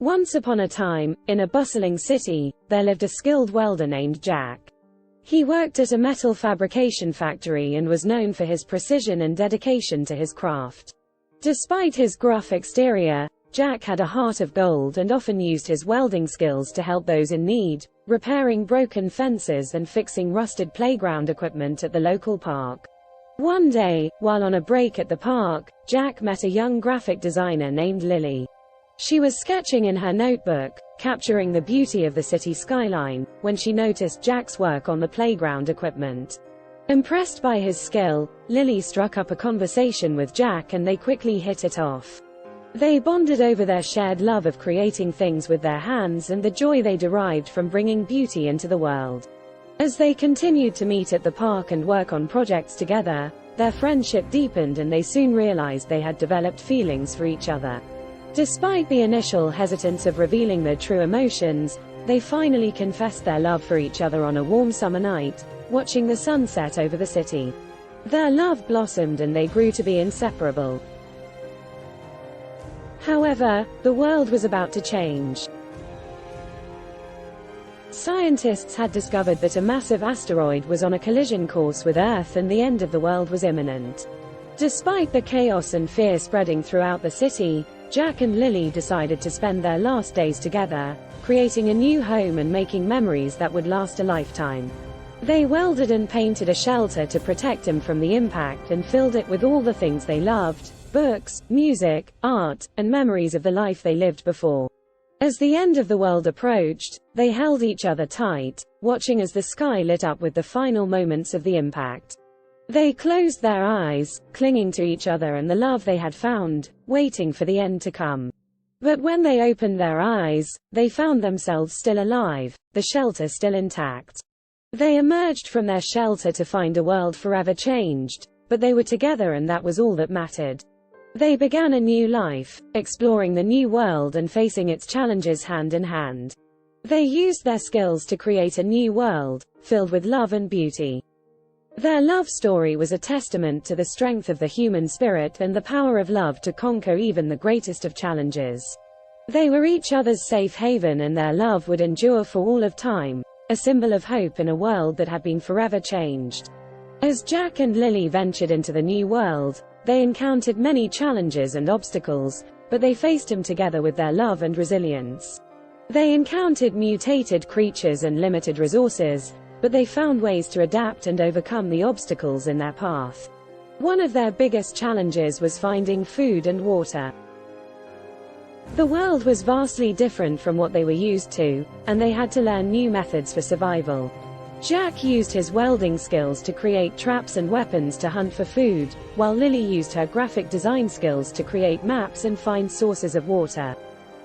Once upon a time, in a bustling city, there lived a skilled welder named Jack. He worked at a metal fabrication factory and was known for his precision and dedication to his craft. Despite his gruff exterior, Jack had a heart of gold and often used his welding skills to help those in need, repairing broken fences and fixing rusted playground equipment at the local park. One day, while on a break at the park, Jack met a young graphic designer named Lilie. She was sketching in her notebook, capturing the beauty of the city skyline, when she noticed Jack's work on the playground equipment. Impressed by his skill, Lilie struck up a conversation with Jack and they quickly hit it off. They bonded over their shared love of creating things with their hands and the joy they derived from bringing beauty into the world. As they continued to meet at the park and work on projects together, their friendship deepened and they soon realized they had developed feelings for each other. Despite the initial hesitance of revealing their true emotions, they finally confessed their love for each other on a warm summer night, watching the sunset over the city. Their love blossomed and they grew to be inseparable. However, the world was about to change. Scientists had discovered that a massive asteroid was on a collision course with Earth and the end of the world was imminent. Despite the chaos and fear spreading throughout the city, Jack and Lilie decided to spend their last days together, creating a new home and making memories that would last a lifetime. They welded and painted a shelter to protect him from the impact and filled it with all the things they loved: books, music, art, and memories of the life they lived before. As the end of the world approached, they held each other tight, watching as the sky lit up with the final moments of the impact. They closed their eyes, clinging to each other and the love they had found, waiting for the end to come. But when they opened their eyes, they found themselves still alive, the shelter still intact. They emerged from their shelter to find a world forever changed, but they were together and that was all that mattered. They began a new life, exploring the new world and facing its challenges hand in hand. They used their skills to create a new world, filled with love and beauty. Their love story was a testament to the strength of the human spirit and the power of love to conquer even the greatest of challenges. They were each other's safe haven and their love would endure for all of time, a symbol of hope in a world that had been forever changed. As Jack and Lilie ventured into the new world, they encountered many challenges and obstacles, but they faced them together with their love and resilience. They encountered mutated creatures and limited resources, but they found ways to adapt and overcome the obstacles in their path. One of their biggest challenges was finding food and water. The world was vastly different from what they were used to, and they had to learn new methods for survival. Jack used his welding skills to create traps and weapons to hunt for food, while Lilie used her graphic design skills to create maps and find sources of water.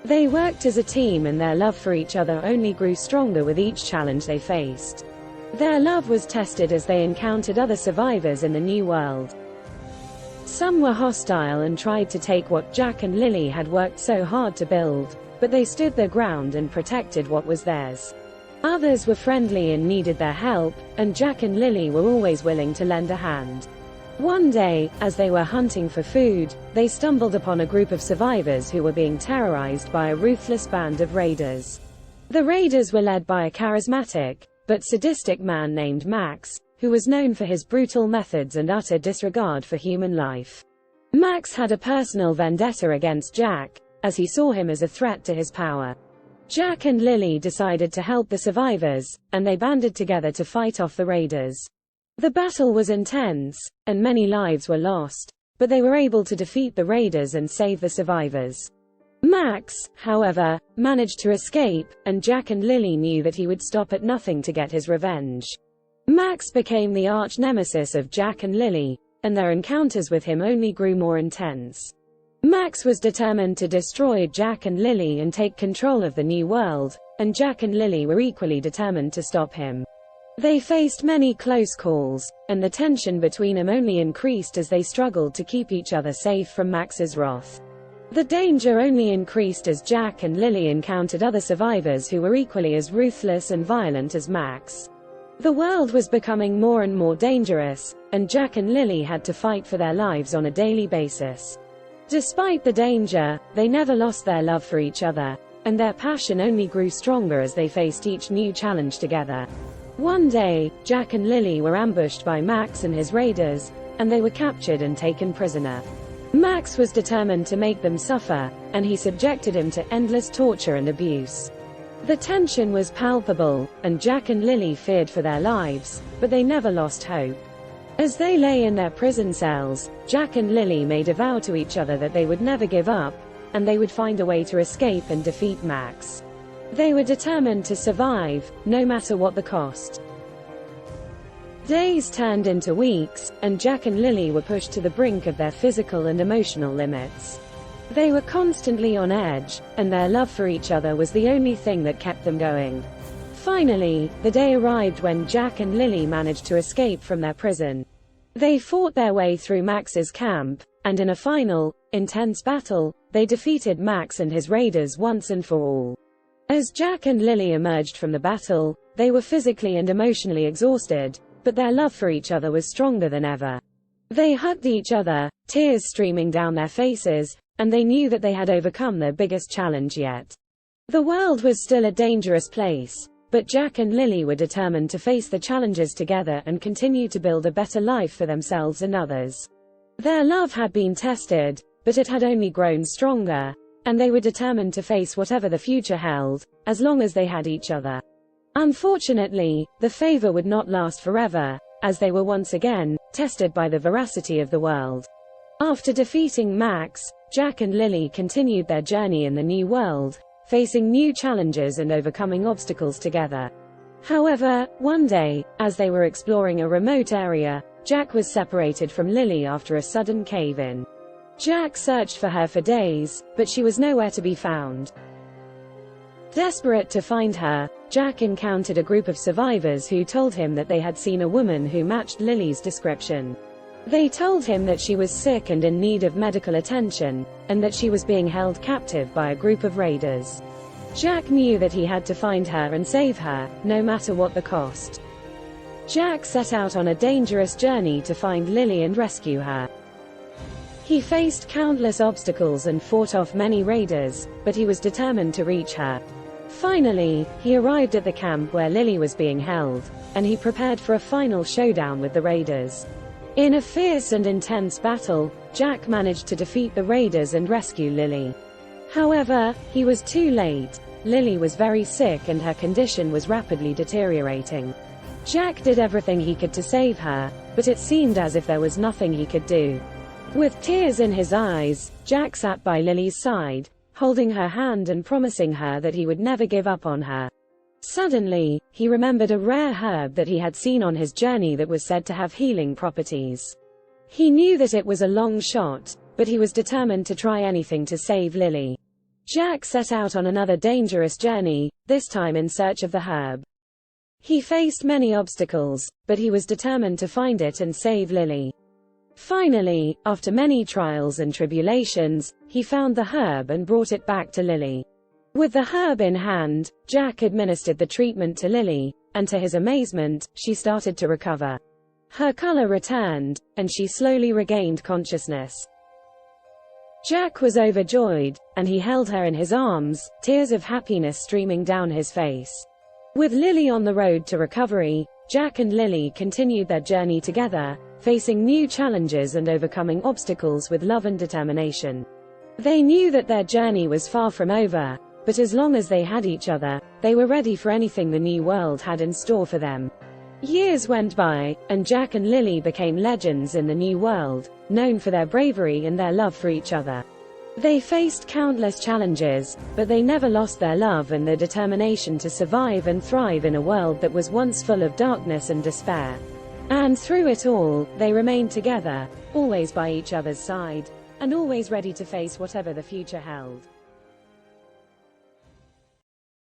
They worked as a team and their love for each other only grew stronger with each challenge they faced. Their love was tested as they encountered other survivors in the new world. Some were hostile and tried to take what Jack and Lilie had worked so hard to build, but they stood their ground and protected what was theirs. Others were friendly and needed their help, and Jack and Lilie were always willing to lend a hand. One day, as they were hunting for food, they stumbled upon a group of survivors who were being terrorized by a ruthless band of raiders. The raiders were led by a charismatic, but sadistic man named Max, who was known for his brutal methods and utter disregard for human life. Max had a personal vendetta against Jack, as he saw him as a threat to his power. Jack and Lilie decided to help the survivors, and they banded together to fight off the raiders. The battle was intense, and many lives were lost, but they were able to defeat the raiders and save the survivors. Max, however, managed to escape, and Jack and Lilie knew that he would stop at nothing to get his revenge. Max became the arch-nemesis of Jack and Lilie, and their encounters with him only grew more intense. Max was determined to destroy Jack and Lilie and take control of the new world, and Jack and Lilie were equally determined to stop him. They faced many close calls, and the tension between them only increased as they struggled to keep each other safe from Max's wrath. The danger only increased as Jack and Lilie encountered other survivors who were equally as ruthless and violent as Max. The world was becoming more and more dangerous, and Jack and Lilie had to fight for their lives on a daily basis. Despite the danger, they never lost their love for each other. and their passion only grew stronger as they faced each new challenge together. One day, Jack and Lilie were ambushed by Max and his raiders, and they were captured and taken prisoner. Max was determined to make them suffer, and he subjected him to endless torture and abuse. The tension was palpable, and Jack and Lilie feared for their lives, but they never lost hope. As they lay in their prison cells, Jack and Lilie made a vow to each other that they would never give up, and they would find a way to escape and defeat Max. They were determined to survive, no matter what the cost. Days turned into weeks, and Jack and Lilie were pushed to the brink of their physical and emotional limits. They were constantly on edge, and their love for each other was the only thing that kept them going. Finally, the day arrived when Jack and Lilie managed to escape from their prison. They fought their way through Max's camp, and in a final, intense battle, they defeated Max and his raiders once and for all. As Jack and Lilie emerged from the battle, they were physically and emotionally exhausted, but their love for each other was stronger than ever. They hugged each other, tears streaming down their faces, and they knew that they had overcome their biggest challenge yet. The world was still a dangerous place, but Jack and Lilie were determined to face the challenges together and continue to build a better life for themselves and others. Their love had been tested, but it had only grown stronger, and they were determined to face whatever the future held, as long as they had each other. Unfortunately, the favor would not last forever, as they were once again tested by the veracity of the world. After defeating Max, Jack and Lilie continued their journey in the new world, facing new challenges and overcoming obstacles together. However, one day, as they were exploring a remote area, Jack was separated from Lilie after a sudden cave-in. Jack searched for her for days, but she was nowhere to be found. Desperate to find her, Jack encountered a group of survivors who told him that they had seen a woman who matched Lilie's description. They told him that she was sick and in need of medical attention, and that she was being held captive by a group of raiders. Jack knew that he had to find her and save her, no matter what the cost. Jack set out on a dangerous journey to find Lilie and rescue her. He faced countless obstacles and fought off many raiders, but he was determined to reach her. Finally, he arrived at the camp where Lilie was being held, and he prepared for a final showdown with the raiders. In a fierce and intense battle, Jack managed to defeat the raiders and rescue Lilie. However, he was too late. Lilie was very sick and her condition was rapidly deteriorating. Jack did everything he could to save her, but it seemed as if there was nothing he could do. With tears in his eyes, Jack sat by Lilie's side, holding her hand and promising her that he would never give up on her. Suddenly, he remembered a rare herb that he had seen on his journey that was said to have healing properties. He knew that it was a long shot, but he was determined to try anything to save Lilie. Jack set out on another dangerous journey, this time in search of the herb. He faced many obstacles, but he was determined to find it and save Lilie. Finally, after many trials and tribulations, he found the herb and brought it back to Lilie. With the herb in hand, Jack administered the treatment to Lilie, and to his amazement, she started to recover. Her color returned, and she slowly regained consciousness. Jack was overjoyed, and he held her in his arms, tears of happiness streaming down his face. With Lilie on the road to recovery, Jack and Lilie continued their journey together, facing new challenges and overcoming obstacles with love and determination. They knew that their journey was far from over, but as long as they had each other, they were ready for anything the new world had in store for them. Years went by, and Jack and Lilie became legends in the new world, known for their bravery and their love for each other. They faced countless challenges, but they never lost their love and their determination to survive and thrive in a world that was once full of darkness and despair. And through it all, they remained together, always by each other's side, and always ready to face whatever the future held.